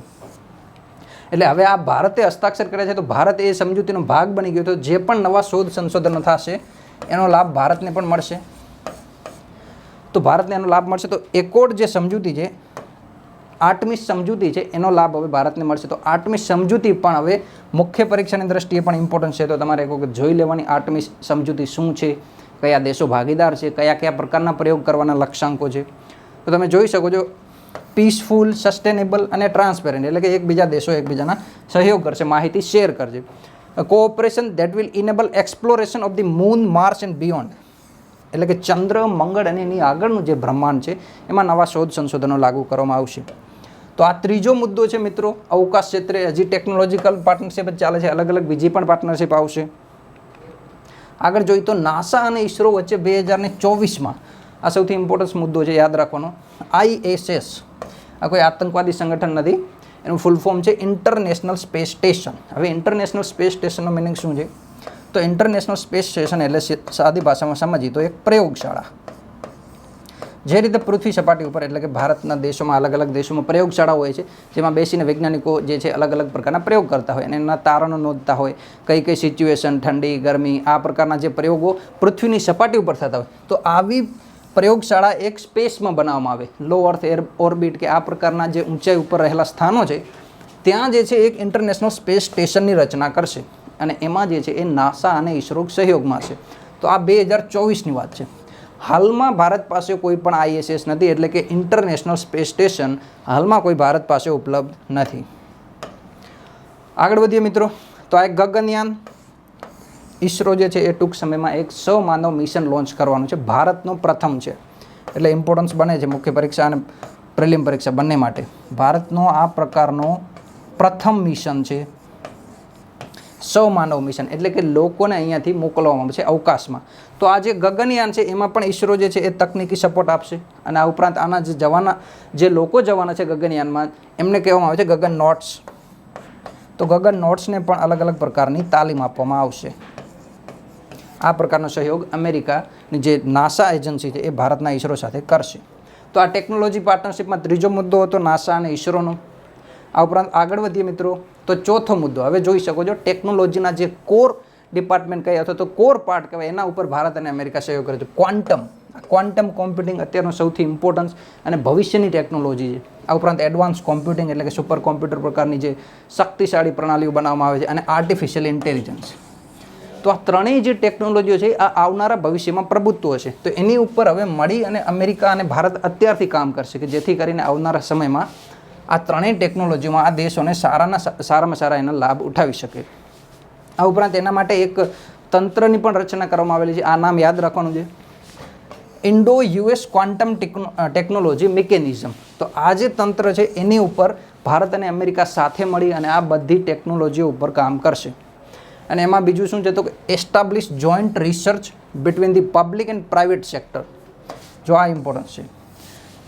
એટલે હવે આ ભારતે હસ્તાક્ષર કર્યા છે તો ભારત એ સમજૂતીનો ભાગ બની ગયો. તો જે પણ નવા શોધ સંશોધનો થશે એનો લાભ ભારતને પણ મળશે. તો ભારતને એનો લાભ મળશે. તો એકોર્ડ જે સમજૂતી છે, આર્ટમિસ સમજૂતી છે, એનો લાભ હવે ભારતને મળશે. તો આર્ટમિસ સમજૂતી પણ હવે મુખ્ય પરીક્ષાની દ્રષ્ટિએ પણ ઇમ્પોર્ટન્ટ છે. તો તમારે એક વખત જોઈ લેવાની આર્ટમિસ સમજૂતી શું છે, કયા દેશો ભાગીદાર છે, કયા કયા પ્રકારના પ્રયોગ કરવાના લક્ષ્યાંકો છે. તો તમે જોઈ શકો છો, પીસફુલ, સસ્ટેનેબલ અને ટ્રાન્સપેરન્ટ, એટલે કે એકબીજા દેશો એકબીજાના સહયોગ કરશે, માહિતી શેર કરશે. Cooperation that will enable exploration of the moon, Mars and beyond, એટલે કે ચંદ્ર, મંગળ અને એની આગળનું જે બ્રહ્માંડ છે એમાં નવા શોધ સંશોધનો લાગુ કરવામાં આવશે. તો આ ત્રીજો મુદ્દો છે મિત્રો. અવકાશ ક્ષેત્રે હજી ટેકનોલોજીકલ પાર્ટનરશિપ જ ચાલે છે, અલગ અલગ બીજી પણ પાર્ટનરશિપ આવશે. આગળ જોઈએ તો નાસા અને ઇસરો વચ્ચે 2024માં આ સૌથી ઇમ્પોર્ટન્ટ મુદ્દો છે, યાદ રાખવાનો. ISS આ કોઈ આતંકવાદી સંગઠન નથી, એનું ફૂલ ફોર્મ છે ઇન્ટરનેશનલ સ્પેસ સ્ટેશન. હવે ઇન્ટરનેશનલ સ્પેસ સ્ટેશનનો મિનિંગ શું છે? તો ઇન્ટરનેશનલ સ્પેસ સ્ટેશન એટલે સાદી ભાષામાં સમજીએ તો એક પ્રયોગશાળા. જે રીતે પૃથ્વી સપાટી ઉપર એટલે કે ભારતના દેશોમાં, અલગ અલગ દેશોમાં પ્રયોગશાળા હોય છે, જેમાં બેસીને વૈજ્ઞાનિકો જે છે અલગ અલગ પ્રકારના પ્રયોગ કરતા હોય અને એના તારણો નોંધતા હોય, કઈ કઈ સિચ્યુએશન, ઠંડી, ગરમી, આ પ્રકારના જે પ્રયોગો પૃથ્વીની સપાટી ઉપર થતા હોય. તો આવી પ્રયોગશાળા એક સ્પેસમાં બનાવવામાં આવે, લો અર્થ ઓર્બિટ કે આ પ્રકારના જે ઊંચાઈ ઉપર રહેલા સ્થાનો છે ત્યાં જે છે એક ઇન્ટરનેશનલ સ્પેસ સ્ટેશનની રચના કરશે અને એમાં જે છે એ નાસા અને ઇસરો સહયોગમાં છે. તો આ 2024ની વાત છે. હાલમાં ભારત પાસે કોઈ પણ ISS નથી, એટલે કે ઇન્ટરનેશનલ સ્પેસ સ્ટેશન હાલમાં કોઈ ભારત પાસે ઉપલબ્ધ નથી. આગળ વધીએ મિત્રો. તો આ એક ગગનયાન, ઇસરો જે છે એ ટૂંક સમયમાં એક સૌમાનવ મિશન લોન્ચ કરવાનું છે, ભારતનો પ્રથમ છે. એટલે ઇમ્પોર્ટન્સ બને છે મુખ્ય પરીક્ષા અને પ્રિલિમ પરીક્ષા બંને માટે. ભારતનો આ પ્રકારનો પ્રથમ મિશન છે, સૌમાનવ મિશન, એટલે કે લોકોને અહીંયાથી મોકલવામાં આવશે અવકાશમાં. તો આ જે ગગનયાન છે એમાં પણ ઇસરો જે છે એ તકનીકી સપોર્ટ આપશે. અને આ ઉપરાંત આના જે લોકો જવાના છે ગગનયાનમાં એમને કહેવામાં આવે છે ગગન નોટ્સ. તો ગગન નોટ્સને પણ અલગ અલગ પ્રકારની તાલીમ આપવામાં આવશે. આ પ્રકારનો સહયોગ અમેરિકાની જે નાસા એજન્સી છે એ ભારતના ઇસરો સાથે કરશે. તો આ ટેકનોલોજી પાર્ટનરશિપમાં ત્રીજો મુદ્દો હતો નાસા અને ઇસરોનો. આ ઉપરાંત આગળ વધીએ મિત્રો તો ચોથો મુદ્દો. હવે જોઈ શકો છો ટેકનોલોજીના જે કોર ડિપાર્ટમેન્ટ કહેવાય અથવા તો કોર પાર્ટ કહેવાય એના ઉપર ભારત અને અમેરિકા સહયોગ કરે છે. ક્વોન્ટમ કોમ્પ્યુટિંગ અત્યારનો સૌથી ઇમ્પોર્ટન્સ અને ભવિષ્યની ટેકનોલોજી છે. આ ઉપરાંત એડવાન્સ કોમ્પ્યુટિંગ એટલે કે સુપર કોમ્પ્યુટર પ્રકારની જે શક્તિશાળી પ્રણાલીઓ બનાવવામાં આવે છે અને આર્ટિફિશિયલ ઇન્ટેલિજન્સ. તો આ ત્રણેય જે ટેકનોલોજીઓ છે આ આવનારા ભવિષ્યમાં પ્રભુત્વ હશે. તો એની ઉપર હવે મળી અને અમેરિકા અને ભારત અત્યારથી કામ કરશે કે જેથી કરીને આવનારા સમયમાં આ ત્રણેય ટેકનોલોજીમાં આ દેશોને સારામાં સારા એના લાભ ઉઠાવી શકે. આ ઉપરાંત એના માટે એક તંત્રની પણ રચના કરવામાં આવેલી છે. આ નામ યાદ રાખવાનું છે, Indo US quantum technology mechanism. તો આ જે તંત્ર છે એની ઉપર ભારત અને અમેરિકા સાથે મળી અને આ બધી ટેકનોલોજીઓ ઉપર કામ કરશે. અને એમાં બીજું શું છે તો કે establish joint research between the public and private sector. જો આ ઇમ્પોર્ટન્ટ છે,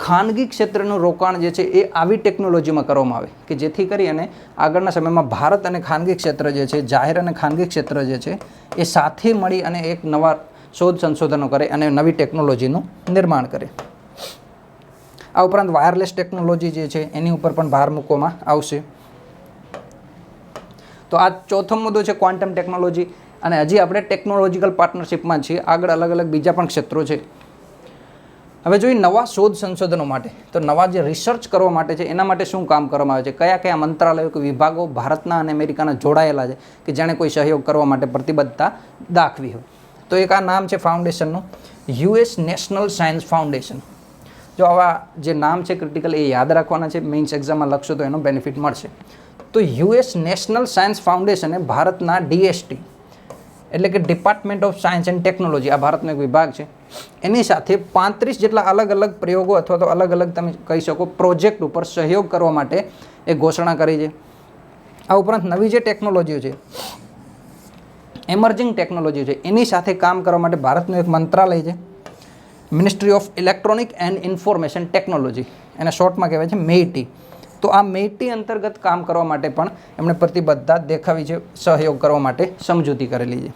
ખાનગી ક્ષેત્રનું રોકાણ જે છે એ આવી ટેકનોલોજીમાં કરવામાં આવે કે જેથી કરી અને આગળના સમયમાં ભારત અને ખાનગી ક્ષેત્ર જે છે, જાહેર અને ખાનગી ક્ષેત્ર જે છે એ સાથે મળી અને એક નવા શોધ સંશોધનો કરે અને નવી ટેકનોલોજીનું નિર્માણ કરે. આ ઉપરાંત વાયરલેસ ટેકનોલોજી જે છે એની ઉપર પણ ભાર મૂકવામાં આવશે. તો આ ચોથો મુદ્દો છે ક્વોન્ટમ ટેકનોલોજી. અને હજી આપણે ટેકનોલોજીકલ પાર્ટનરશિપમાં છીએ, આગળ અલગ અલગ બીજા પણ ક્ષેત્રો છે. હવે જોઈએ નવા શોધ સંશોધનો માટે, તો નવા જે રિસર્ચ કરવા માટે છે એના માટે શું કામ કરવામાં આવે છે, કયા કયા મંત્રાલયો કે વિભાગો ભારતના અને અમેરિકાના જોડાયેલા છે કે જેણે કોઈ સહયોગ કરવા માટે પ્રતિબદ્ધતા દાખવી હોય. તો એક આ નામ છે ફાઉન્ડેશનનું, યુએસ નેશનલ સાયન્સ ફાઉન્ડેશન. જો આવા જે નામ છે ક્રિટિકલ એ યાદ રાખવાના છે, મેઇન્સ એક્ઝામમાં લખશો તો એનો બેનિફિટ મળશે. તો યુએસ નેશનલ સાયન્સ ફાઉન્ડેશને ભારતના DST એટલે કે department of science and technology, આ ભારતનો એક વિભાગ છે, એની સાથે 35 જેટલા અલગ અલગ પ્રયોગો અથવા તો અલગ અલગ તમે કહી શકો પ્રોજેક્ટ ઉપર સહયોગ કરવા માટે એક ઘોષણા કરી છે. આ ઉપરાંત નવી જે ટેકનોલોજીઓ છે, એમર્જિંગ ટેકનોલોજી છે, એની સાથે કામ કરવા માટે ભારતનું એક મંત્રાલય છે, ministry of electronic and information technology, એને શોર્ટમાં કહેવાય છે MEIT. તો આ MEIT અંતર્ગત કામ કરવા માટે પણ એમણે પ્રતિબદ્ધતા દેખાવી છે, સહયોગ કરવા માટે સમજૂતી કરેલી છે.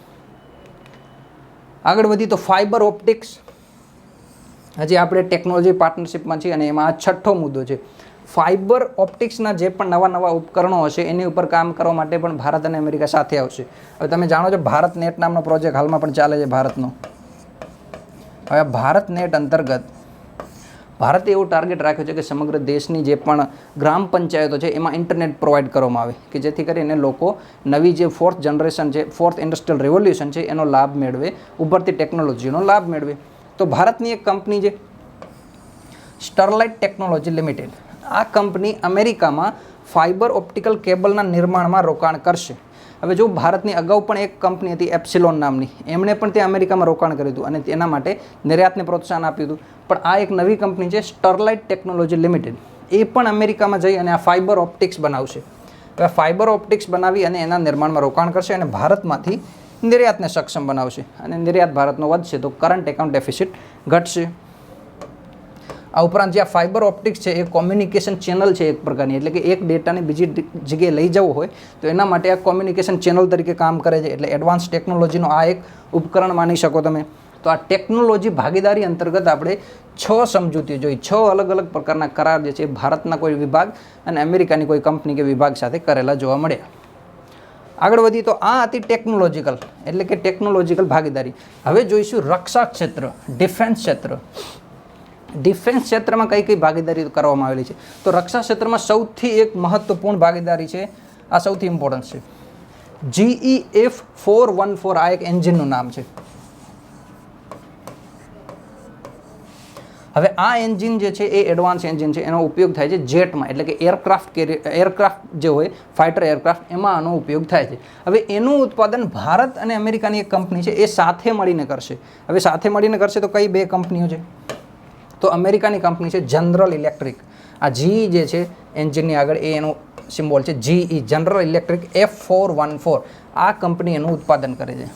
આગળ વધી તો ફાઇબર ઓપ્ટિક્સ. હજી આપણે ટેકનોલોજી પાર્ટનરશિપમાં છીએ અને એમાં આ છઠ્ઠો મુદ્દો છે. ફાઇબર ઓપ્ટિક્સના જે પણ નવા નવા ઉપકરણો હશે એની ઉપર કામ કરવા માટે પણ ભારત અને અમેરિકા સાથે આવશે. હવે તમે જાણો છો ભારત નેટ નામનો પ્રોજેક્ટ હાલમાં પણ ચાલે છે ભારતનો. હવે ભારત નેટ અંતર્ગત ભારતે એવું ટાર્ગેટ રાખ્યું છે કે સમગ્ર દેશની જે પણ ગ્રામ પંચાયતો છે એમાં ઇન્ટરનેટ પ્રોવાઈડ કરવામાં આવે કે જેથી કરીને લોકો નવી જે ફોર્થ જનરેશન છે, ફોર્થ ઇન્ડસ્ટ્રીયલ રેવોલ્યુશન છે એનો લાભ મેળવે, ઉભરતી ટેકનોલોજીનો લાભ મેળવે. તો ભારતની એક કંપની છે સ્ટરલાઇટ ટેકનોલોજી લિમિટેડ. આ કંપની અમેરિકામાં ફાઇબર ઓપ્ટિકલ કેબલના નિર્માણમાં રોકાણ કરશે. હવે જો ભારતની અગાઉ પણ એક કંપની હતી એપ્સિલોન નામની, એમણે પણ ત્યાં અમેરિકામાં રોકાણ કર્યું હતું અને તેના માટે નિર્યાતને પ્રોત્સાહન આપ્યું હતું. પણ આ એક નવી કંપની છે સ્ટરલાઇટ ટેકનોલોજી લિમિટેડ, એ પણ અમેરિકામાં જઈ અને આ ફાઇબર ઓપ્ટિક્સ બનાવશે. હવે ફાઇબર ઓપ્ટિક્સ બનાવી અને એના નિર્માણમાં રોકાણ કરશે અને ભારતમાંથી નિર્યાતને સક્ષમ બનાવશે. અને નિર્યાત ભારતનો વધશે તો કરંટ એકાઉન્ટ ડેફિસિટ ઘટશે. આ ઉપરાંત જે આ ફાઇબર ઓપ્ટિક્સ છે એ કોમ્યુનિકેશન ચેનલ છે એક પ્રકારની, એટલે કે એક ડેટાને બીજી જગ્યાએ લઈ જવો હોય તો એના માટે આ કોમ્યુનિકેશન ચેનલ તરીકે કામ કરે છે. એટલે એડવાન્સ ટેકનોલોજીનો આ એક ઉપકરણ માની શકો તમે. તો આ ટેકનોલોજી ભાગીદારી અંતર્ગત આપણે 6 સમજૂતીઓ જોઈ, 6 અલગ અલગ પ્રકારના કરાર જે છે ભારતના કોઈ વિભાગ અને અમેરિકાની કોઈ કંપની કે વિભાગ સાથે કરેલા જોવા મળ્યા. આગળ વધી તો આ હતી ટેકનોલોજીકલ એટલે કે ટેકનોલોજીકલ ભાગીદારી. હવે જોઈશું રક્ષા ક્ષેત્ર, ડિફેન્સ ક્ષેત્ર. ડિફેન્સ ક્ષેત્રમાં કઈ કઈ ભાગીદારી કરવામાં આવેલી છે, તો રક્ષા ક્ષેત્રમાં સૌથી એક મહત્વપૂર્ણ ભાગીદારી છે, આ સૌથી ઇમ્પોર્ટન્ટ છે, GEF-414. આ એક એન્જિનનું નામ છે. હવે આ એન્જિન જે છે એ એડવાન્સ એન્જિન છે, એનો ઉપયોગ થાય છે જેટમાં એટલે કે એરક્રાફ્ટ જે હોય ફાઇટર એરક્રાફ્ટ એમાં આનો ઉપયોગ થાય છે. હવે એનું ઉત્પાદન ભારત અને અમેરિકાની એક કંપની છે એ સાથે મળીને કરશે. હવે સાથે મળીને કરશે તો કઈ બે કંપનીઓ છે, તો અમેરિકાની કંપની છે જનરલ ઇલેક્ટ્રિક. આ GE જે છે એન્જિનની આગળ એ એનું સિમ્બોલ છે GE, જનરલ ઇલેક્ટ્રિક F414. આ કંપની એનું ઉત્પાદન કરે છે.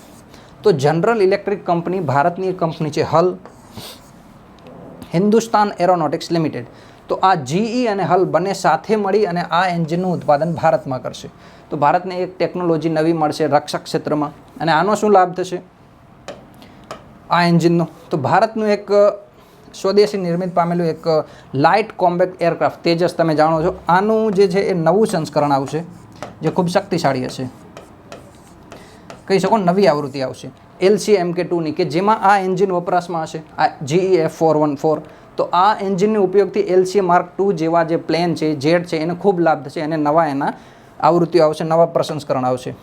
તો જનરલ ઇલેક્ટ્રિક કંપની ભારતની એક કંપની છે હલ, હિન્દુસ્તાન એરોનોટિક્સ લિમિટેડ. તો આ GE અને હલ બંને સાથે મળી અને આ એન્જિનનું ઉત્પાદન ભારતમાં કરશે. તો ભારતને એક ટેકનોલોજી નવી મળશે રક્ષા ક્ષેત્રમાં. અને આનો શું લાભ થશે આ એન્જિનનો, તો ભારતનું એક સ્વદેશી નિર્મિત પામેલું એક લાઇટ કોમ્બેક્ટ એરક્રાફ્ટ તેજસ, તમે જાણો છો, આનું જે છે એ નવું સંસ્કરણ આવશે જે ખૂબ શક્તિશાળી હશે, કહી શકો નવી આવૃત્તિ આવશે LCMK2ની, કે જેમાં આ એન્જિન વપરાશમાં હશે, આ GE F414. તો આ એન્જિનના ઉપયોગથી LCA Mark II જેવા જે પ્લેન છે, જેટ છે, એને ખૂબ લાભ થશે અને નવા એના આવૃત્તિઓ આવશે, નવા પ્રસંસ્કરણ આવશે.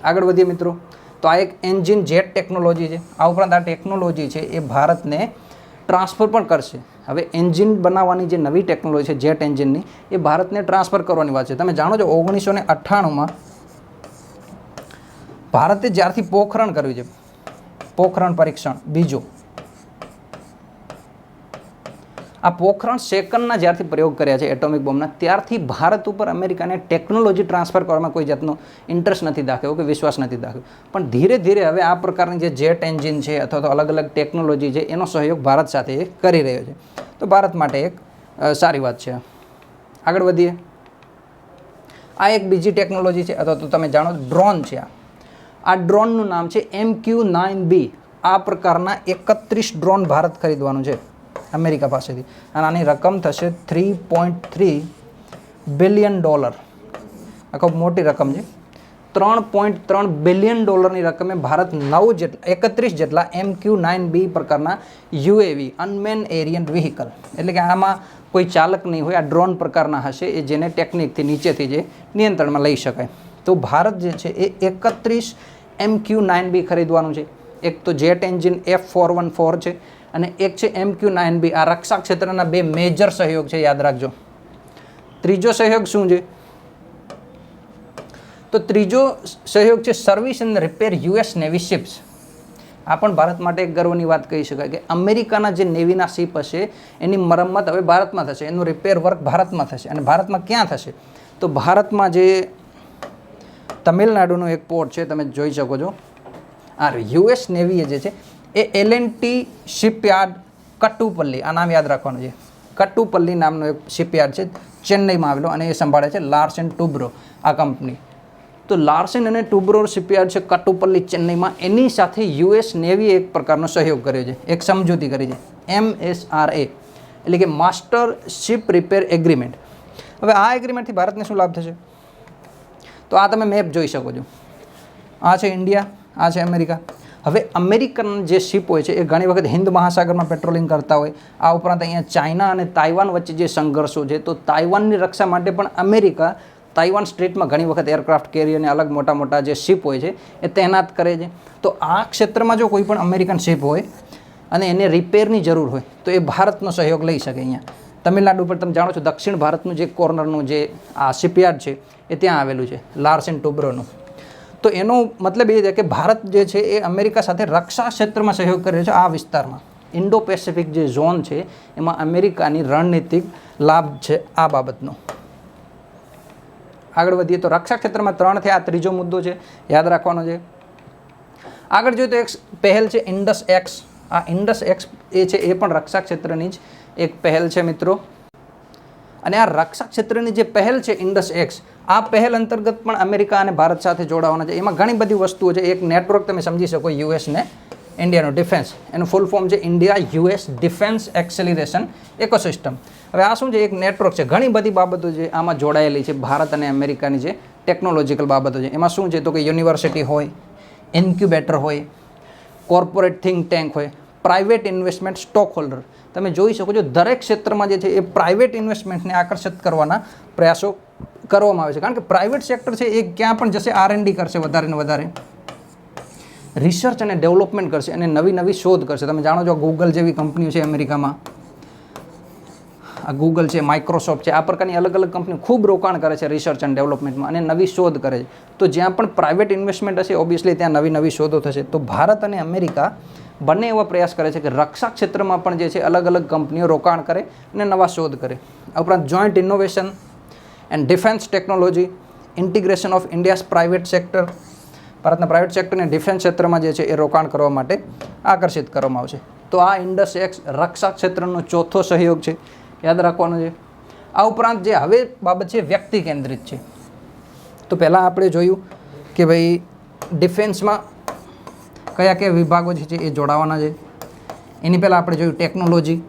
આગળ વધીએ મિત્રો. તો આ એક એન્જિન જેટ ટેકનોલોજી છે. આ ઉપરાંત આ ટેકનોલોજી છે એ ભારતને ટ્રાન્સફર પણ કરશે. હવે એન્જિન બનાવવાની જે નવી ટેકનોલોજી છે જેટ એન્જિનની, એ ભારતને ટ્રાન્સફર કરવાની વાત છે. તમે જાણો છો 1998માં ભારતે જ્યારથી પોખરણ કર્યું છે, પોખરણ પરીક્ષણ બીજું, આ પોખરણ સેકન્ડના જ્યારથી પ્રયોગ કર્યા છે એટોમિક બોમ્બના, ત્યારથી ભારત ઉપર અમેરિકાને ટેકનોલોજી ટ્રાન્સફર કરવામાં કોઈ જાતનો ઇન્ટરેસ્ટ નથી દાખવ્યો કે વિશ્વાસ નથી દાખવ્યો. પણ ધીરે ધીરે હવે આ પ્રકારની જે જેટ એન્જિન છે અથવા તો અલગ અલગ ટેકનોલોજી છે એનો સહયોગ ભારત સાથે એ કરી રહ્યો છે. તો ભારત માટે એક સારી વાત છે. આગળ વધીએ. આ એક બીજી ટેકનોલોજી છે અથવા તો તમે જાણો ડ્રોન છે. આ ડ્રોનનું નામ છે MQ-9B. આ પ્રકારના 31 ડ્રોન ભારત ખરીદવાનું છે અમેરિકા પાસેથી, અને આની રકમ થશે $3.3 બિલિયન. આ ખૂબ મોટી રકમ છે. $3.3 બિલિયન રકમે ભારત 31 જેટલા MQ-9B પ્રકારના UAV અનમેન એરિયન વ્હીકલ, એટલે કે આમાં કોઈ ચાલક નહીં હોય, આ ડ્રોન પ્રકારના હશે એ જેને ટેકનિકથી નીચેથી જે નિયંત્રણમાં લઈ શકાય. તો ભારત જે છે એ 31 MQ-9B ખરીદવાનું છે. એક તો જેટ એન્જિન F414 છે અને એક છે MQ-9B. આ રક્ષા ક્ષેત્રના બે મેજર સહયોગ છે, યાદ રાખજો. ત્રીજો સહયોગ શું છે? તો ત્રીજો સહયોગ છે service and repair US navy ships. આ પણ ભારત માટે એક ગર્વની વાત કહી શકાય કે અમેરિકાના જે નેવીના શિપ હશે એની મરમ્મત હવે ભારતમાં થશે, એનું રિપેર વર્ક ભારતમાં થશે. અને ભારતમાં ક્યાં થશે? તો ભારતમાં જે તમિલનાડુનું એક પોર્ટ છે, તમે જોઈ શકો છો. આ US નેવીએ જે છે એ L&T શિપયાર્ડ કટ્ટુપલ્લી, આ નામ યાદ રાખવાનું છે. કટ્ટુપલ્લી નામનો એક શિપયાર્ડ છે ચેન્નઈમાં આવેલો, અને એ સંભાળે છે લાર્સન ટુબ્રો આ કંપની. તો લાર્સન અને ટુબ્રો શિપયાર્ડ છે કટ્ટુપલ્લી ચેન્નઈમાં, એની સાથે US નેવીએ એક પ્રકારનો સહયોગ કર્યો છે, એક સમજૂતી કરી છે MSRA, એટલે કે માસ્ટર શિપ રિપેર એગ્રીમેન્ટ. હવે આ એગ્રીમેન્ટથી ભારતને શું લાભ થશે? તો આ તમે મેપ જોઈ શકો છો. આ છે ઇન્ડિયા, આ છે અમેરિકા. હવે અમેરિકન જે શિપ હોય છે એ ઘણી વખત હિન્દ મહાસાગરમાં પેટ્રોલિંગ કરતા હોય. આ ઉપરાંત અહીંયા ચાઇના અને તાઇવાન વચ્ચે જે સંઘર્ષો છે, તો તાઇવાનની રક્ષા માટે પણ અમેરિકા તાઇવાન સ્ટ્રેટમાં ઘણી વખત એરક્રાફ્ટ કેરિયર અને અલગ મોટા મોટા જે શિપ હોય છે એ તૈનાત કરે છે. તો આ ક્ષેત્રમાં જો કોઈ પણ અમેરિકન શિપ હોય અને એને રિપેરની જરૂર હોય તો એ ભારતનો સહયોગ લઈ શકે. અહીંયા તમિલનાડુ પર તમે જાણો છો દક્ષિણ ભારતનું જે કોર્નરનું જે આ શિપયાર્ડ છે એ ત્યાં આવેલું છે, લાર્સન ટુબ્રોનું. તો એનો મતલબ એ છે કે ભારત જે છે એ અમેરિકા સાથે રક્ષા ક્ષેત્રમાં સહયોગ કરે છે. આ વિસ્તારમાં ઇન્ડો પેસિફિક જે ઝોન છે એમાં અમેરિકાની રણનીતિક લાભ છે આ બાબતનો. આગળ વધીએ તો રક્ષા ક્ષેત્રમાં 3 થયા. આ ત્રીજો મુદ્દો છે, યાદ રાખવાનો છે. આગળ જોઈએ તો એક પહેલ છે INDUS-X. આ INDUS-X એ છે એ પણ રક્ષા ક્ષેત્રની જ એક પહેલ છે મિત્રો. અને આ રક્ષા ક્ષેત્રની જે પહેલ છે INDUS-X, આ પહેલ અંતર્ગત પણ અમેરિકા અને ભારત સાથે જોડાવાના છે. એમાં ઘણી બધી વસ્તુઓ છે. એક નેટવર્ક તમે સમજી શકો US ને ઇન્ડિયાનો ડિફેન્સ, એનું ફૂલ ફોર્મ છે India US defence acceleration ecosystem. હવે આ શું છે? એક નેટવર્ક છે. ઘણી બધી બાબતો છે આમાં જોડાયેલી છે ભારત અને અમેરિકાની જે ટેકનોલોજીકલ બાબતો છે. એમાં શું છે તો કે યુનિવર્સિટી હોય, ઇન્ક્યુબેટર હોય, કોર્પોરેટ થિંક ટેન્ક હોય, પ્રાઇવેટ ઇન્વેસ્ટમેન્ટ સ્ટોક હોલ્ડર. તમે જોઈ શકો છો દરેક ક્ષેત્રમાં જે છે એ પ્રાઇવેટ ઇન્વેસ્ટમેન્ટને આકર્ષિત કરવાના પ્રયાસો કરવામાં આવે છે. કારણ કે પ્રાઇવેટ સેક્ટર છે એ ક્યાં પણ જશે, R&D કરશે, વધારે ને વધારે રિસર્ચ અને ડેવલપમેન્ટ કરશે અને નવી નવી શોધ કરશે. તમે જાણો છો ગૂગલ જેવી કંપનીઓ છે અમેરિકામાં, આ ગૂગલ છે, માઇક્રોસોફ્ટ છે, આ પ્રકારની અલગ અલગ કંપનીઓ ખૂબ રોકાણ કરે છે રિસર્ચ એન્ડ ડેવલપમેન્ટમાં અને નવી શોધ કરે છે. તો જ્યાં પણ પ્રાઇવેટ ઇન્વેસ્ટમેન્ટ હશે ઓબ્વિયસલી ત્યાં નવી નવી શોધો થશે. તો ભારત અને અમેરિકા બંને એવા પ્રયાસ કરે છે કે રક્ષા ક્ષેત્રમાં પણ જે છે અલગ અલગ કંપનીઓ રોકાણ કરે અને નવા શોધ કરે. આ ઉપરાંત joint innovation and defence technology, integration of India's private sector, ભારતના પ્રાઇવેટ સેક્ટરને ડિફેન્સ ક્ષેત્રમાં જે છે એ રોકાણ કરવા માટે આકર્ષિત કરવામાં આવશે. તો આ INDUS-X રક્ષા ક્ષેત્રનો ચોથો સહયોગ છે, યાદ રાખવાનો છે. આ ઉપરાંત જે હવે બાબત છે વ્યક્તિ કેન્દ્રિત છે. તો પહેલાં આપણે જોયું કે ભાઈ ડિફેન્સમાં કયા કયા વિભાગો જે છે એ જોડાવાના છે. એની પહેલાં આપણે જોયું ટેકનોલોજી.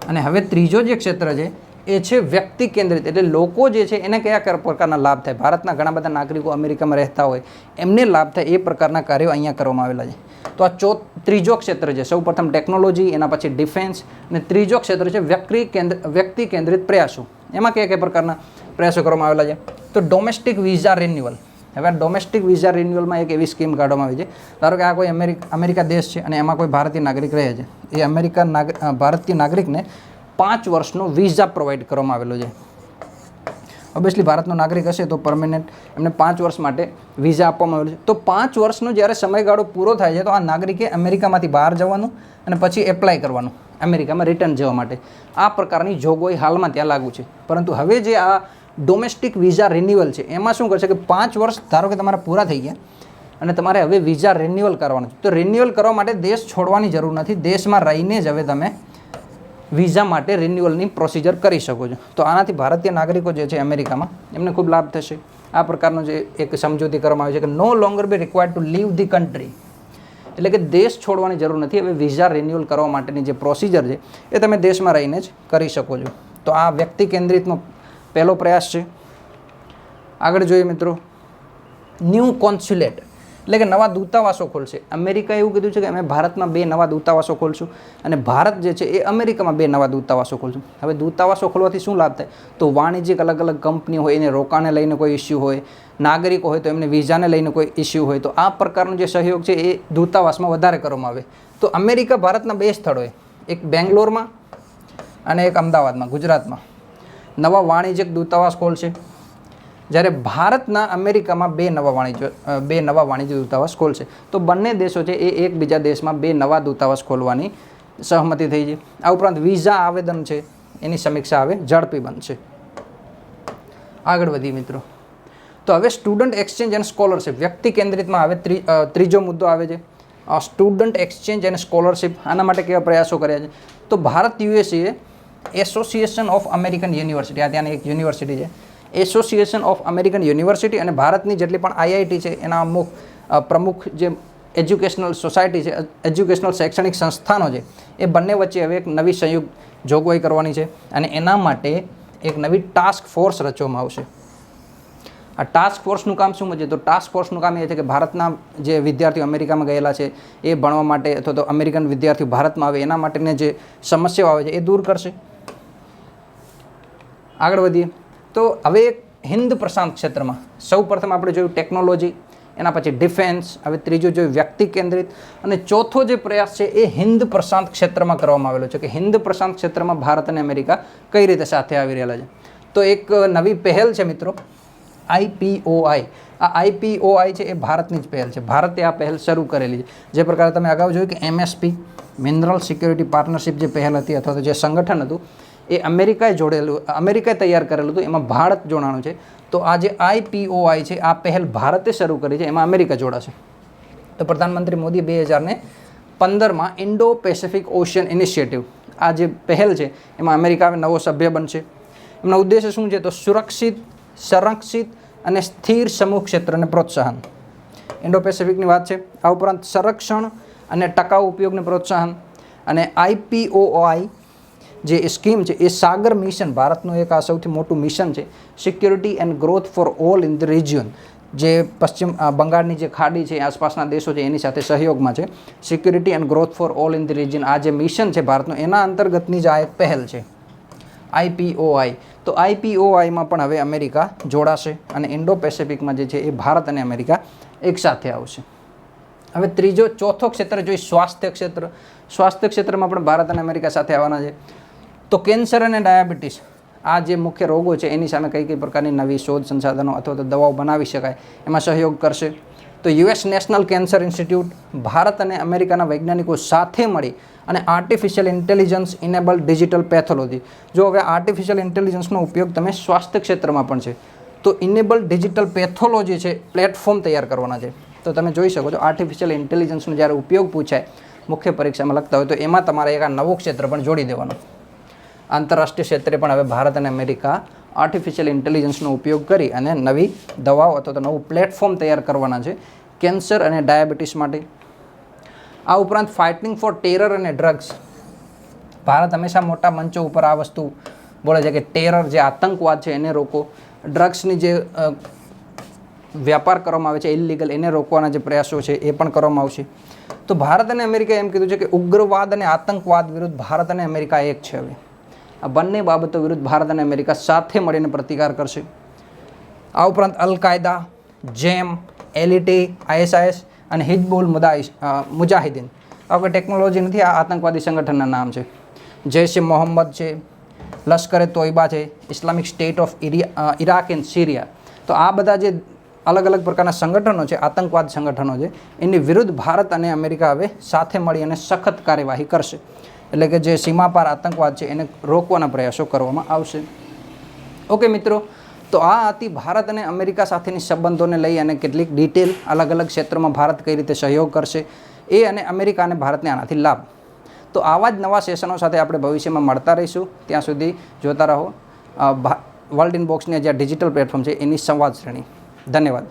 અને હવે ત્રીજો જે ક્ષેત્ર છે એ છે વ્યક્તિ કેન્દ્રિત, એટલે લોકો જે છે એને કયા પ્રકારના લાભ થાય. ભારતના ઘણા બધા નાગરિકો અમેરિકામાં રહેતા હોય એમને લાભ થાય એ પ્રકારના કાર્યો અહીંયા કરવામાં આવેલા છે. તો આ ત્રીજો ક્ષેત્ર છે. સૌ પ્રથમ ટેકનોલોજી, એના પછી ડિફેન્સ, અને ત્રીજો ક્ષેત્ર છે વ્યક્તિ કેન્દ્રિત પ્રયાસો. એમાં કયા કયા પ્રકારના પ્રયાસો કરવામાં આવેલા છે? તો ડોમેસ્ટિક વિઝા રિન્યુઅલ, હવે આ ડોમેસ્ટિક વિઝા રિન્યુઅલમાં એક એવી સ્કીમ કાઢવામાં આવી છે, ધારો કે આ કોઈ અમેરિકા દેશ છે અને એમાં કોઈ ભારતીય નાગરિક રહે છે, એ ભારતીય નાગરિકને 5 વર્ષનો વિઝા પ્રોવાઈડ કરવામાં આવેલો છે. ઓબ્વિયસલી ભારતનો નાગરિક હશે તો પરમેનન્ટ એમને 5 વર્ષ માટે વિઝા આપવામાં આવેલું છે. તો 5 વર્ષનો જ્યારે સમયગાળો પૂરો થાય છે તો આ નાગરિકે અમેરિકામાંથી બહાર જવાનું અને પછી એપ્લાય કરવાનું અમેરિકામાં રિટર્ન જવા માટે. આ પ્રકારની જોગવાઈ હાલમાં ત્યાં લાગુ છે. પરંતુ હવે જે આ ડોમેસ્ટિક વિઝા રિન્યુઅલ છે એમાં શું કરશે કે 5 વર્ષ ધારો કે તમારા પૂરા થઈ ગયા અને તમારે હવે વિઝા રિન્યુઅલ કરવાનું છે, તો રિન્યુઅલ કરવા માટે દેશ છોડવાની જરૂર નથી, દેશમાં રહીને જ હવે તમે વિઝા માટે રિન્યુઅલની પ્રોસિજર કરી શકો છો. તો આનાથી ભારતીય નાગરિકો જે છે અમેરિકામાં એમને ખૂબ લાભ થશે. આ પ્રકારનો જે એક સમજૂતી કરવામાં આવે છે કે no longer be required to leave the country, એટલે કે દેશ છોડવાની જરૂર નથી, હવે વિઝા રિન્યુઅલ કરવા માટેની જે પ્રોસિજર છે એ તમે દેશમાં રહીને જ કરી શકો છો. તો આ વ્યક્તિ કેન્દ્રિતનો પહેલો પ્રયાસ છે. આગળ જોઈએ મિત્રો, ન્યૂ કોન્સ્યુલેટ એટલે કે નવા દૂતાવાસો ખોલશે. અમેરિકાએ એવું કીધું છે કે અમે ભારતમાં 2 નવા દૂતાવાસો ખોલશું અને ભારત જે છે એ અમેરિકામાં 2 નવા દૂતાવાસો ખોલશું. હવે દૂતાવાસો ખોલવાથી શું લાભ થાય? તો વાણિજ્યિક અલગ અલગ કંપનીઓ હોય એને રોકાણને લઈને કોઈ ઇસ્યુ હોય, નાગરિકો હોય તો એમને વિઝાને લઈને કોઈ ઇસ્યુ હોય, તો આ પ્રકારનો જે સહયોગ છે એ દૂતાવાસમાં વધારે કરવામાં આવે. તો અમેરિકા ભારતના 2 સ્થળોએ, એક બેંગ્લોરમાં અને એક અમદાવાદમાં ગુજરાતમાં નવા વાણિજ્યિક દૂતાવાસ ખોલશે, જ્યારે ભારતના અમેરિકામાં 2 નવા વાણિજ્ય દૂતાવાસ ખોલશે. તો બંને દેશો છે એ એકબીજા દેશમાં 2 નવા દૂતાવાસ ખોલવાની સહમતિ થઈ છે. આ ઉપરાંત વિઝા આવેદન છે એની સમીક્ષા હવે ઝડપી બનશે. આગળ વધીએ મિત્રો, તો હવે સ્ટુડન્ટ એક્સચેન્જ એન્ડ સ્કોલરશિપ વ્યક્તિ કેન્દ્રિતમાં હવે ત્રીજો મુદ્દો આવે છે, સ્ટુડન્ટ એક્સચેન્જ એન્ડ સ્કોલરશિપ. આના માટે કેવા પ્રયાસો કર્યા છે? તો Bharat USA association of American university, આ ત્યાંની એક યુનિવર્સિટી છે, એસોસિએશન ઓફ અમેરિકન યુનિવર્સિટી અને ભારતની જેટલી પણ આઈઆઈટી છે એના અમુક પ્રમુખ જે એજ્યુકેશનલ સોસાયટી છે, એજ્યુકેશનલ શૈક્ષણિક સંસ્થાનો છે, એ બંને વચ્ચે હવે એક નવી સંયુક્ત જોગવાઈ કરવાની છે અને એના માટે એક નવી ટાસ્ક ફોર્સ રચવામાં આવશે. આ ટાસ્ક ફોર્સનું કામ શું છે? તો ટાસ્ક ફોર્સનું કામ એ છે કે ભારતના જે વિદ્યાર્થીઓ અમેરિકામાં ગયેલા છે એ ભણવા માટે અથવા તો અમેરિકન વિદ્યાર્થીઓ ભારતમાં આવે એના માટેની જે સમસ્યાઓ આવે છે એ દૂર કરશે. આગળ વધીએ, તો હવે હિન્દ પ્રશાંત ક્ષેત્રમાં સૌ પ્રથમ આપણે જોયું ટેકનોલોજી, એના પછી ડિફેન્સ, હવે ત્રીજું જોયું વ્યક્તિ કેન્દ્રિત અને ચોથો જે પ્રયાસ છે એ હિન્દ પ્રશાંત ક્ષેત્રમાં કરવામાં આવેલો છે કે હિન્દ પ્રશાંત ક્ષેત્રમાં ભારત અને અમેરિકા કઈ રીતે સાથે આવી રહેલા છે. તો એક નવી પહેલ છે મિત્રો, IPOI. આ IPOI છે એ ભારતની જ પહેલ છે, ભારતે આ પહેલ શરૂ કરેલી છે. જે પ્રકારે તમે અગાઉ જોયું કે MSP મિનરલ સિક્યોરિટી પાર્ટનરશિપ જે પહેલ હતી અથવા તો જે સંગઠન હતું એ અમેરિકાએ તૈયાર કરેલું હતું, એમાં ભારત જોડાણું છે. તો આ જે IPOI છે આ પહેલ ભારતે શરૂ કરી છે, એમાં અમેરિકા જોડાશે. તો પ્રધાનમંત્રી મોદી 2015માં ઇન્ડો પેસિફિક ઓશિયન ઇનિશિયેટિવ, આ જે પહેલ છે એમાં અમેરિકા નવો સભ્ય બનશે. એમનો ઉદ્દેશ્ય શું છે? તો સુરક્ષિત, સંરક્ષિત અને સ્થિર સમૂહ ક્ષેત્રને પ્રોત્સાહન, ઇન્ડો પેસિફિકની વાત છે. આ ઉપરાંત સંરક્ષણ અને ટકાઉ ઉપયોગને પ્રોત્સાહન. અને IPOI જે સ્કીમ છે એ સાગર મિશન, ભારતનું એક આ સૌથી મોટું મિશન છે, security and growth for all in the region, જે પશ્ચિમ બંગાળની જે ખાડી છે આસપાસના દેશો છે એની સાથે સહયોગમાં છે. Security and growth for all in the region આ જે મિશન છે ભારતનું, એના અંતર્ગતની જ આ એક પહેલ છે IPOI. તો IPOIમાં પણ હવે અમેરિકા જોડાશે અને ઇન્ડો પેસિફિકમાં જે છે એ ભારત અને અમેરિકા એક સાથે આવશે. હવે ચોથો ક્ષેત્ર જોઈએ સ્વાસ્થ્ય ક્ષેત્ર. સ્વાસ્થ્ય ક્ષેત્રમાં પણ ભારત અને અમેરિકા સાથે આવવાના છે. તો કેન્સર અને ડાયાબિટીસ આ જે મુખ્ય રોગો છે એની સામે કઈ પ્રકારની નવી શોધ સંસાધનો અથવા તો દવાઓ બનાવી શકાય એમાં સહયોગ કરશે. તો US national cancer institute Bharat અને અમેરિકાના વૈજ્ઞાનિકો સાથે મળી અને artificial intelligence enable digital pathology, જો હવે આર્ટિફિશિયલ ઇન્ટેલિજન્સનો ઉપયોગ તમે સ્વાસ્થ્ય ક્ષેત્રમાં પણ છે તો ઇનેબલ ડિજિટલ પેથોલોજી છે પ્લેટફોર્મ તૈયાર કરવાના છે. તો તમે જોઈ શકો છો આર્ટિફિશિયલ ઇન્ટેલિજન્સનો જ્યારે ઉપયોગ પૂછાય મુખ્ય પરીક્ષામાં લખતા હોય તો એમાં તમારે એક આ નવો ક્ષેત્ર પણ જોડી દેવાનો. આંતરરાષ્ટ્રીય ક્ષેત્રે પણ હવે ભારત અને અમેરિકા આર્ટિફિશિયલ ઇન્ટેલિજન્સનો ઉપયોગ કરી અને નવી દવાઓ અથવા તો નવું પ્લેટફોર્મ તૈયાર કરવાના છે કેન્સર અને ડાયાબિટીસ માટે. આ ઉપરાંત ફાઇટિંગ ફોર ટેરર અને ડ્રગ્સ, ભારત હંમેશા મોટા મંચો ઉપર આ વસ્તુ બોલે છે કે ટેરર જે આતંકવાદ છે એને રોકો, ડ્રગ્સની જે વ્યાપાર કરવામાં આવે છે ઇલીગલ એને રોકવાના જે પ્રયાસો છે એ પણ કરવામાં આવશે. તો ભારત અને અમેરિકાએ એમ કીધું છે કે ઉગ્રવાદ અને આતંકવાદ વિરુદ્ધ ભારત અને અમેરિકા એક છે. હવે આ બંને બાબતો વિરુદ્ધ ભારત અને અમેરિકા સાથે મળીને પ્રતિકાર કરશે. આ ઉપરાંત અલ કાયદા, જેમ, એલઈટી, ISIS અને હિજબુલ મુજાહિદીન. આ કોઈ ટેકનોલોજી નથી, આ આતંકવાદી સંગઠનના નામ છે. જૈશ એ મોહમ્મદ છે, લશ્કર એ તોયબા છે, Islamic state of Iraq and Syria. તો આ બધા જે અલગ અલગ પ્રકારના સંગઠનો છે, આતંકવાદ સંગઠનો છે, એની વિરુદ્ધ ભારત અને અમેરિકા હવે સાથે મળી અને સખત કાર્યવાહી કરશે. એટલે કે જે સીમાપાર આતંકવાદ છે એને રોકવાના પ્રયાસો કરવામાં આવશે. ઓકે મિત્રો, તો આ હતી ભારત અને અમેરિકા સાથેની સંબંધોને લઈ અને કેટલીક ડિટેલ અલગ અલગ ક્ષેત્રોમાં ભારત કઈ રીતે સહયોગ કરશે એ, અને અમેરિકા અને ભારતને આનાથી લાભ. તો આવા જ નવા સેશનો સાથે આપણે ભવિષ્યમાં મળતા રહીશું. ત્યાં સુધી જોતા રહો વર્લ્ડ ઇનબોક્સની જે ડિજિટલ પ્લેટફોર્મ છે એની સંવાદ શ્રેણી. ધન્યવાદ.